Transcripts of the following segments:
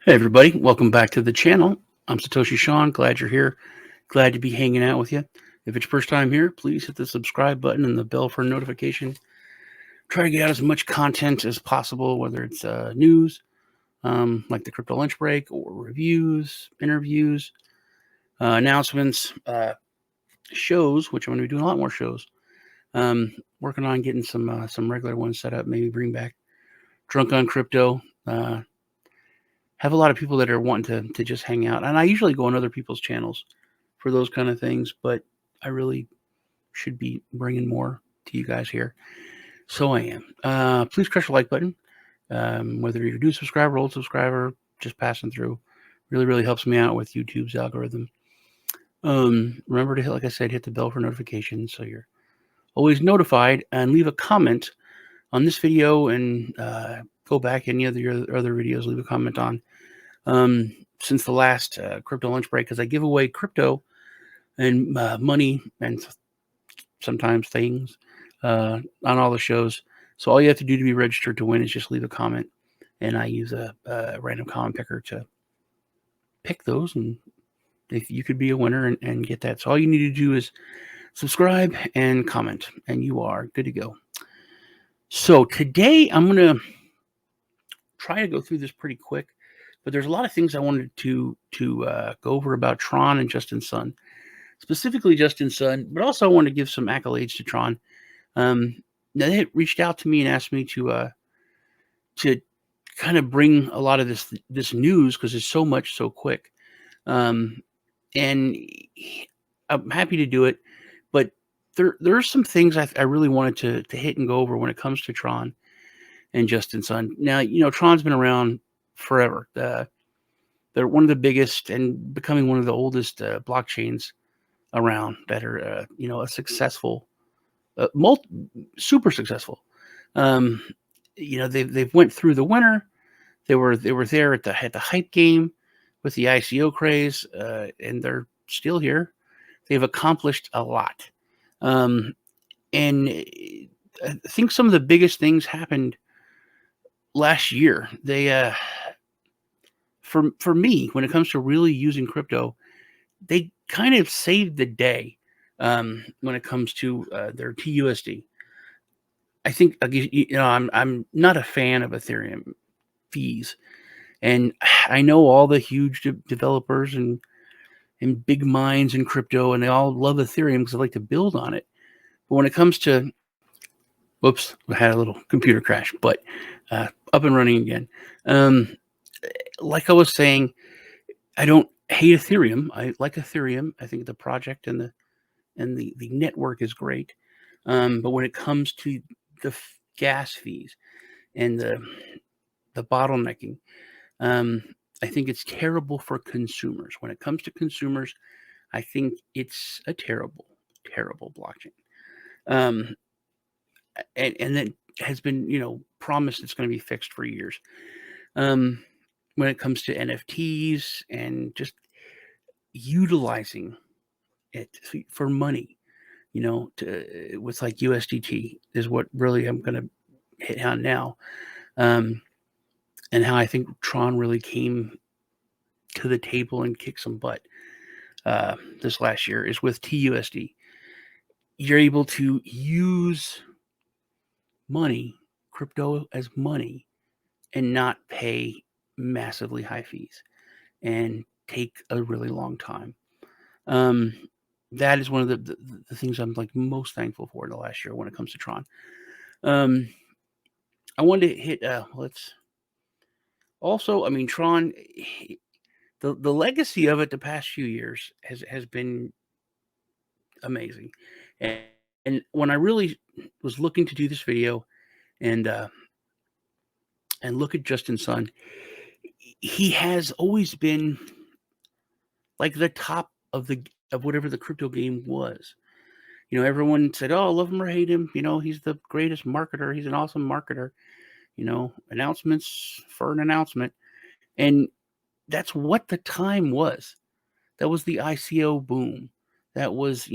Hey everybody, welcome back to the channel. I'm Satoshi Sean. Glad you're here. Glad to be hanging out with you. If it's your first time here, please hit the subscribe button and the bell for notification. Try to get out as much content as possible, whether it's news, like the crypto lunch break, or reviews, interviews, announcements, shows, which I'm going to be doing a lot more shows. Working on getting some regular ones set up. Maybe bring back Drunk on Crypto. Have a lot of people that are wanting to just hang out, and I usually go on other people's channels for those kind of things, but I really should be bringing more to you guys here. So I am. Please crush the like button. Whether you're a new subscriber, old subscriber, just passing through, really helps me out with YouTube's algorithm. Remember to hit, like I said, hit the bell for notifications so you're always notified, and leave a comment on this video, and go back any of your other videos, leave a comment on since the last crypto lunch break, because I give away crypto and money and sometimes things on all the shows. So all you have to do to be registered to win is just leave a comment, and I use a random comment picker to pick those, and if you could be a winner and get that. So all you need to do is subscribe and comment, and you are good to go. So today I'm going to try to go through this pretty quick, but there's a lot of things I wanted to go over about TRON and Justin Sun, specifically Justin Sun, but also I want to give some accolades to TRON. Now they had reached out to me and asked me to kind of bring a lot of this news, because it's so much so quick, and I'm happy to do it. But there are some things I really wanted to hit and go over when it comes to TRON and Justin Sun. Now, TRON's been around forever. They're one of the biggest and becoming one of the oldest blockchains around that are, a successful, super successful. They've went through the winter. They were there at the hype game with the ICO craze, and they're still here. They've accomplished a lot, and I think some of the biggest things happened last year. They for me, when it comes to really using crypto, they kind of saved the day when it comes to their TUSD. I think I'm not a fan of Ethereum fees, and I know all the huge developers and big minds in crypto, and they all love Ethereum because they like to build on it. But when it comes to, whoops, I had a little computer crash, but up and running again. Like I was saying, I don't hate Ethereum. I like Ethereum. I think the project and the network is great. But when it comes to the gas fees and the bottlenecking, I think it's terrible for consumers. When it comes to consumers, I think it's a terrible blockchain. Um, and that has been, promised it's going to be fixed for years. When it comes to NFTs and just utilizing it for money, with like USDT is what really I'm going to hit on now. And how I think Tron really came to the table and kicked some butt this last year is with TUSD. You're able to use money, crypto as money, and not pay massively high fees and take a really long time. That is one of the things I'm like most thankful for in the last year when it comes to Tron. I wanted to hit let's also, I mean, Tron, the legacy of it the past few years has been amazing. And, and when I really was looking to do this video and look at Justin Sun, he has always been like the top of whatever the crypto game was. Everyone said, "Oh, love him or hate him, he's the greatest marketer. He's an awesome marketer." Announcements for an announcement, and that's what the time was. That was the ICO boom. That was,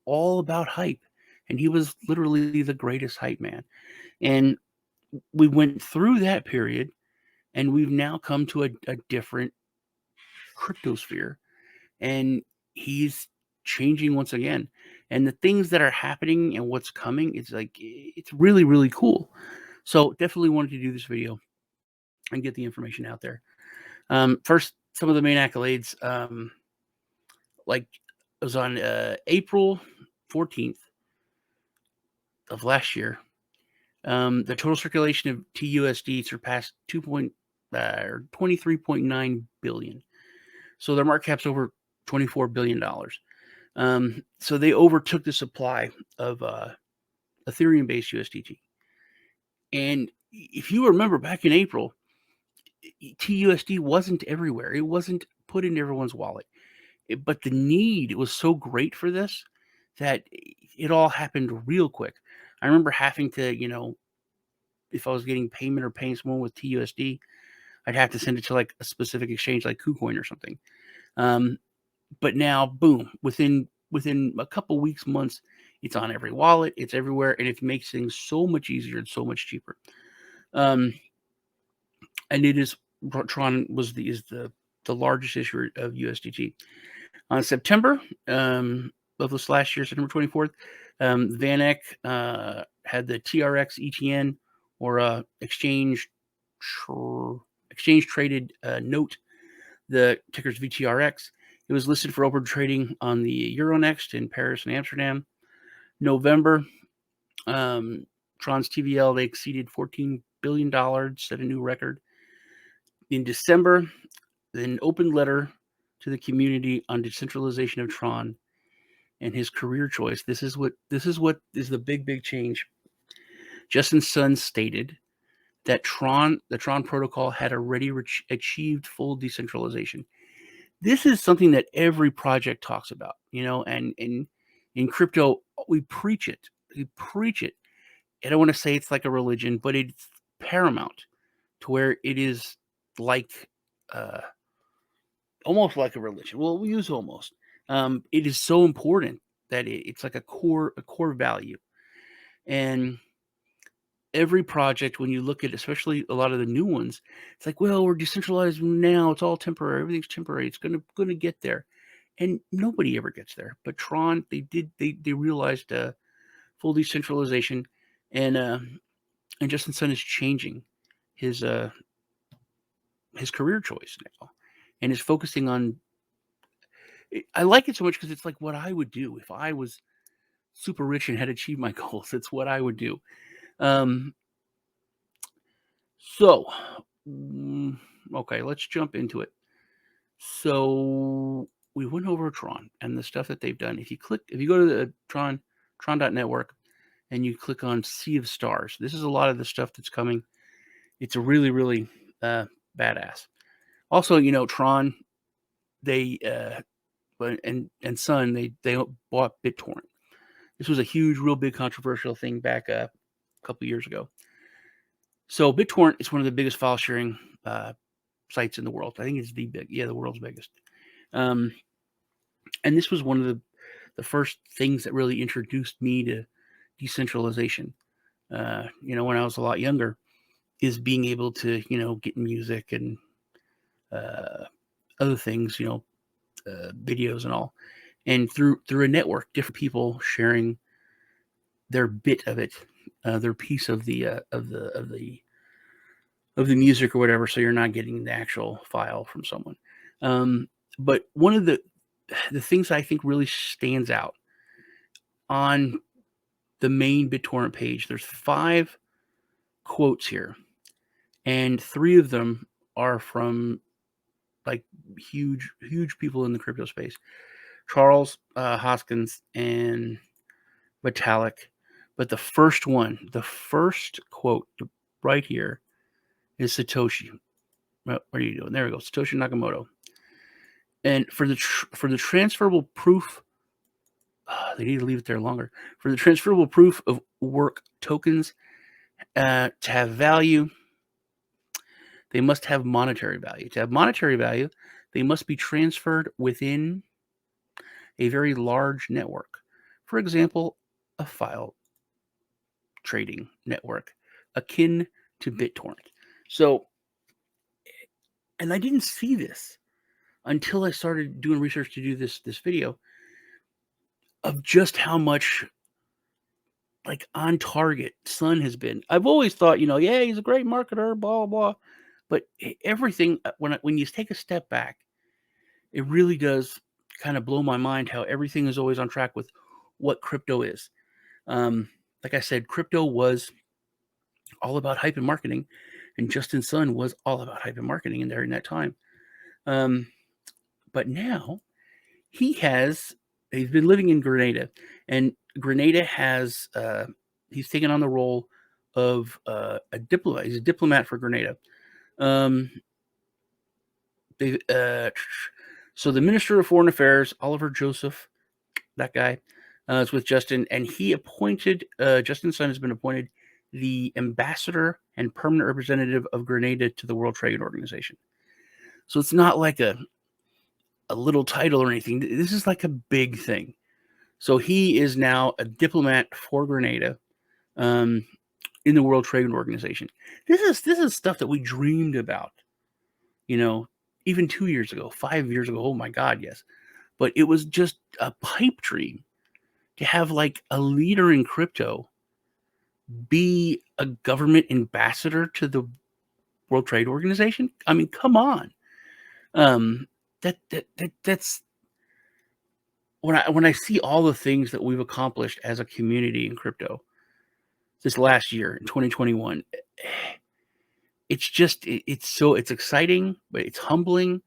all about hype, and he was literally the greatest hype man. And we went through that period, And we've now come to a different cryptosphere, and he's changing once again. And the things that are happening and what's coming, it's really, really cool. So definitely wanted to do this video and get the information out there. First, some of the main accolades, like it was on April 14th of last year. The total circulation of TUSD surpassed 23.9 billion. So their market cap's over $24 billion. So they overtook the supply of Ethereum-based USDT. And if you remember back in April, TUSD wasn't everywhere. It wasn't put in everyone's wallet. But the need was so great for this that it all happened real quick. I remember having to, if I was getting payment or paying someone with TUSD, I'd have to send it to like a specific exchange like KuCoin or something. But now, boom, within a couple weeks, months, it's on every wallet, it's everywhere, and it makes things so much easier and so much cheaper. And it is TRON is the largest issuer of USDT. On September of this last year, September 24th, VanEck had the TRX ETN, or exchange traded note. The ticker's VTRX. It was listed for open trading on the Euronext in Paris and Amsterdam. November, TRON's TVL, they exceeded $14 billion, set a new record. In December, an open letter to the community on decentralization of TRON and his career choice. This is what is the big change. Justin Sun stated that the TRON protocol had already achieved full decentralization. This is something that every project talks about, and in crypto, we preach it. We preach it. I don't want to say it's like a religion, but it's paramount to where it is like almost like a religion. Well, we use almost. It is so important that it's like a core value. And every project, when you look at, especially a lot of the new ones, it's like, well, we're decentralized now. It's all temporary. Everything's temporary. It's gonna get there, and nobody ever gets there. But TRON, they realized full decentralization, and Justin Sun is changing his career choice now, and is focusing on. I like it so much because it's like what I would do if I was super rich and had achieved my goals. It's what I would do. Um, so, okay, let's jump into it. So we went over TRON and the stuff that they've done. If you go to the tron.network, and you click on Sea of Stars, this is a lot of the stuff that's coming. It's a really, really badass. Also, TRON, they and Sun, they bought BitTorrent. This was a huge, real big controversial thing back a couple years ago. So BitTorrent is one of the biggest file sharing sites in the world. I think it's the world's biggest. And this was one of the first things that really introduced me to decentralization. When I was a lot younger, is being able to, get music and other things, videos and all, and through a network, different people sharing their bit of it, their piece of the music or whatever. So you're not getting the actual file from someone. But one of the things I think really stands out on the main BitTorrent page, there's 5 quotes here, and 3 of them are from like huge people in the crypto space: Charles Hoskins and Vitalik. But the first quote right here is Satoshi. What are you doing? There we go. Satoshi Nakamoto. And for the transferable proof, they need to leave it there longer. For the transferable proof of work tokens to have value, they must have monetary value. To have monetary value, they must be transferred within a very large network. For example, a file trading network akin to BitTorrent. So And I didn't see this until I started doing research to do this video, of just how much like on target Sun has been. I've always thought, yeah, he's a great marketer, blah blah blah. But everything, when you take a step back, it really does kind of blow my mind how everything is always on track with what crypto is. Like I said, crypto was all about hype and marketing, and Justin Sun was all about hype and marketing in during that time. But now he's been living in Grenada, and Grenada has he's taken on the role of a diplomat. He's a diplomat for Grenada. Um, they so the Minister of Foreign Affairs, Oliver Joseph, that guy, is with Justin, and he appointed Justin's son has been appointed the ambassador and permanent representative of Grenada to the World Trade Organization. So it's not like a little title or anything. This is like a big thing. So he is now a diplomat for Grenada in the World Trade Organization. This is stuff that we dreamed about, even 2 years ago, 5 years ago. Oh my God, yes. But it was just a pipe dream to have like a leader in crypto be a government ambassador to the World Trade Organization. I mean, come on. That's when I see all the things that we've accomplished as a community in crypto this last year in 2021, it's exciting, but it's humbling,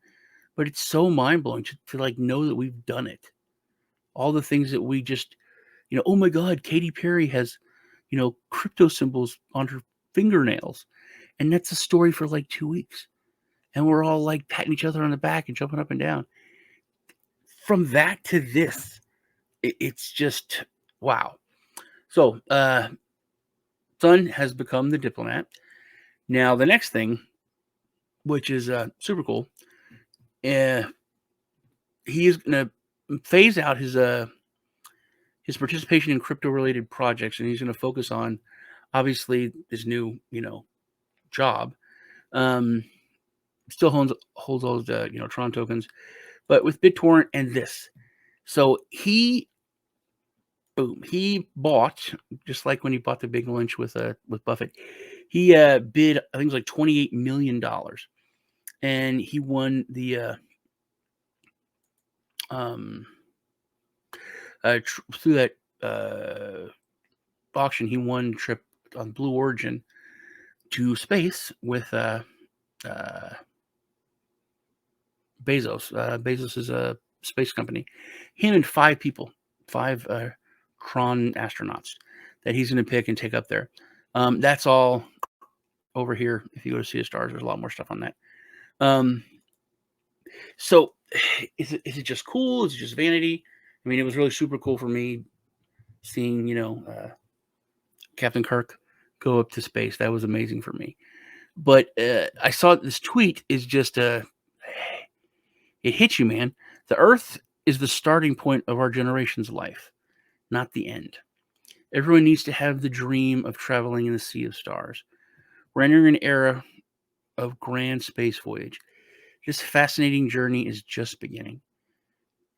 but it's so mind blowing to like know that we've done it. All the things that we just, oh my God, Katy Perry has, crypto symbols on her fingernails, and that's a story for like 2 weeks, and we're all like patting each other on the back and jumping up and down. From that to this, it's just wow. So, Sun has become the diplomat. Now, the next thing, which is super cool, he is going to phase out his participation in crypto-related projects, and he's going to focus on, obviously, his new, job. Still holds all the TRON tokens, but with BitTorrent and this. So he bought, just like when he bought the big lunch with Buffett. He bid, I think it was like $28 million, and he won the through that auction. He won a trip on Blue Origin to space with Bezos. Bezos is a space company. Him and 5 people, 5 TRON astronauts that he's going to pick and take up there. That's all over here. If you go to Sea of Stars, there's a lot more stuff on that. So is it just cool? Is it just vanity? I mean, it was really super cool for me seeing, Captain Kirk go up to space. That was amazing for me. But I saw this tweet is just it hits you, man. The Earth is the starting point of our generation's life, not the end. Everyone needs to have the dream of traveling in the Sea of Stars. We're entering an era of grand space voyage. This fascinating journey is just beginning.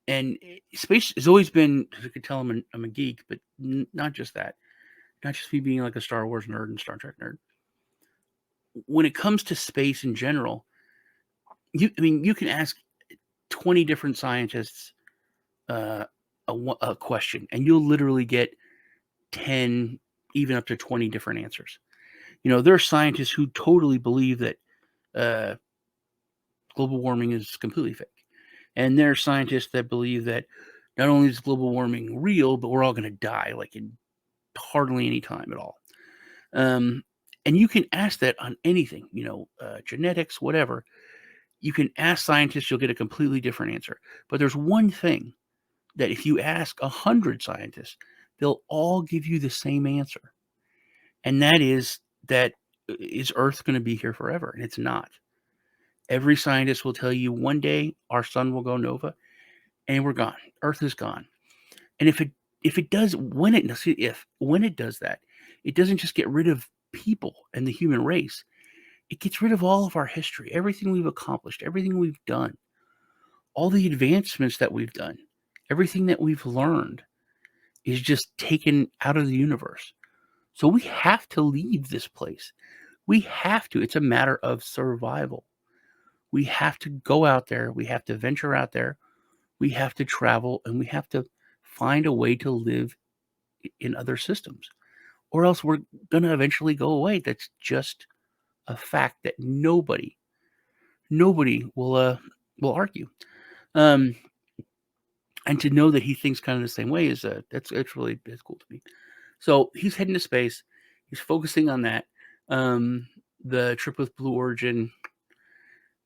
And space has always been, as you could tell, I'm a geek, but not just that. Not just me being like a Star Wars nerd and Star Trek nerd. When it comes to space in general, you can ask 20 different scientists a question, and you'll literally get 10, even up to 20 different answers. There are scientists who totally believe that global warming is completely fake. And there are scientists that believe that not only is global warming real, but we're all going to die like in hardly any time at all. And you can ask that on anything, genetics, whatever. You can ask scientists, you'll get a completely different answer. But there's one thing that if you ask 100 scientists, they'll all give you the same answer. And that is Earth going to be here forever? And it's not. Every scientist will tell you one day our sun will go nova and we're gone. Earth is gone. And if it does, when it does that, it doesn't just get rid of people and the human race. it gets rid of all of our history, everything we've accomplished, everything we've done, all the advancements that we've done, everything that we've learned is just taken out of the universe. So we have to leave this place. We have to. It's a matter of survival. We have to go out there. We have to venture out there. We have to travel, and we have to find a way to live in other systems, or else we're going to eventually go away. That's just a fact that nobody will argue. And to know that he thinks kind of the same way is that's cool to me. So he's heading to space. He's focusing on that. The trip with Blue Origin.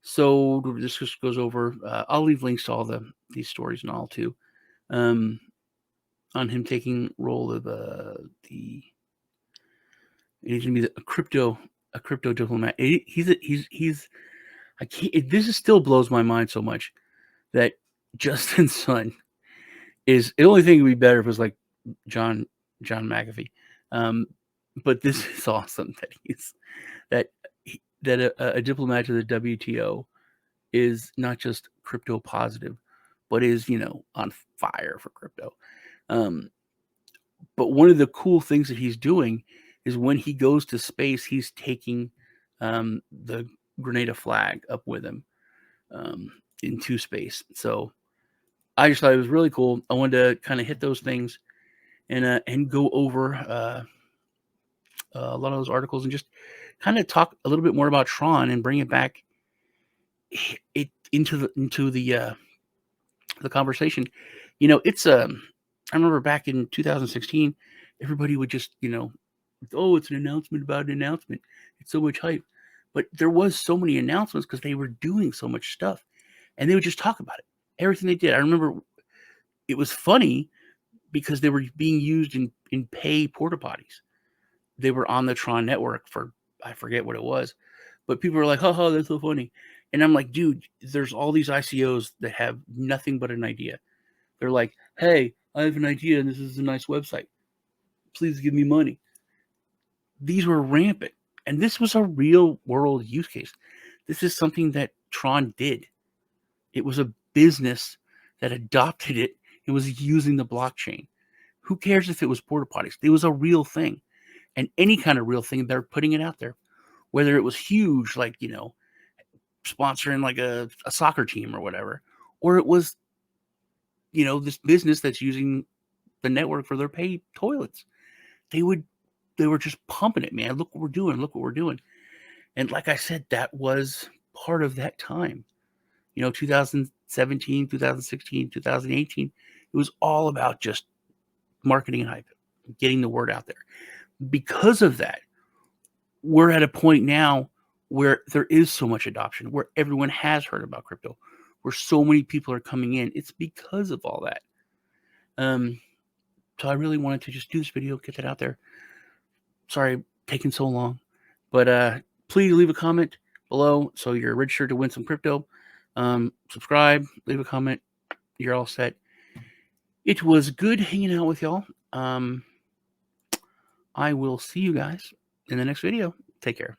So this just goes over. I'll leave links to all these stories and all too. On him taking role of he's gonna be a crypto diplomat. He's I can't. This still blows my mind so much that Justin's son is the only thing would be better if it was like John McAfee. But this is awesome that a diplomat to the WTO is not just crypto positive, but is on fire for crypto. But one of the cool things that he's doing is when he goes to space, he's taking the Grenada flag up with him into space. So I just thought it was really cool. I wanted to kind of hit those things and go over a lot of those articles and just kind of talk a little bit more about Tron and bring it back into the conversation. It's I remember back in 2016, everybody would just oh, it's an announcement about an announcement. It's so much hype, but there was so many announcements because they were doing so much stuff, and they would just talk about it, everything they did. I remember it was funny because they were being used in pay porta potties. They were on the Tron network for, I forget what it was, but people were like, "Oh, that's so funny." And I'm like, dude, there's all these ICOs that have nothing but an idea. They're like, "Hey, I have an idea and this is a nice website. Please give me money." These were rampant. And this was a real world use case. This is something that Tron did. It was a business that adopted it and was using the blockchain. Who cares if it was porta potties? It was a real thing. And any kind of real thing, they're putting it out there. Whether it was huge, like, sponsoring like a soccer team or whatever, or it was, this business that's using the network for their paid toilets. They were just pumping it, man. Look what we're doing. Look what we're doing. And like I said, that was part of that time. 2017, 2016, 2018. It was all about just marketing and hype, getting the word out there. Because of that, we're at a point now where there is so much adoption, where everyone has heard about crypto, where so many people are coming in. It's because of all that. So I really wanted to just do this video, get that out there. Sorry, taking so long, but please leave a comment below so you're registered to win some crypto. Subscribe, leave a comment. You're all set. It was good hanging out with y'all. I will see you guys in the next video. Take care.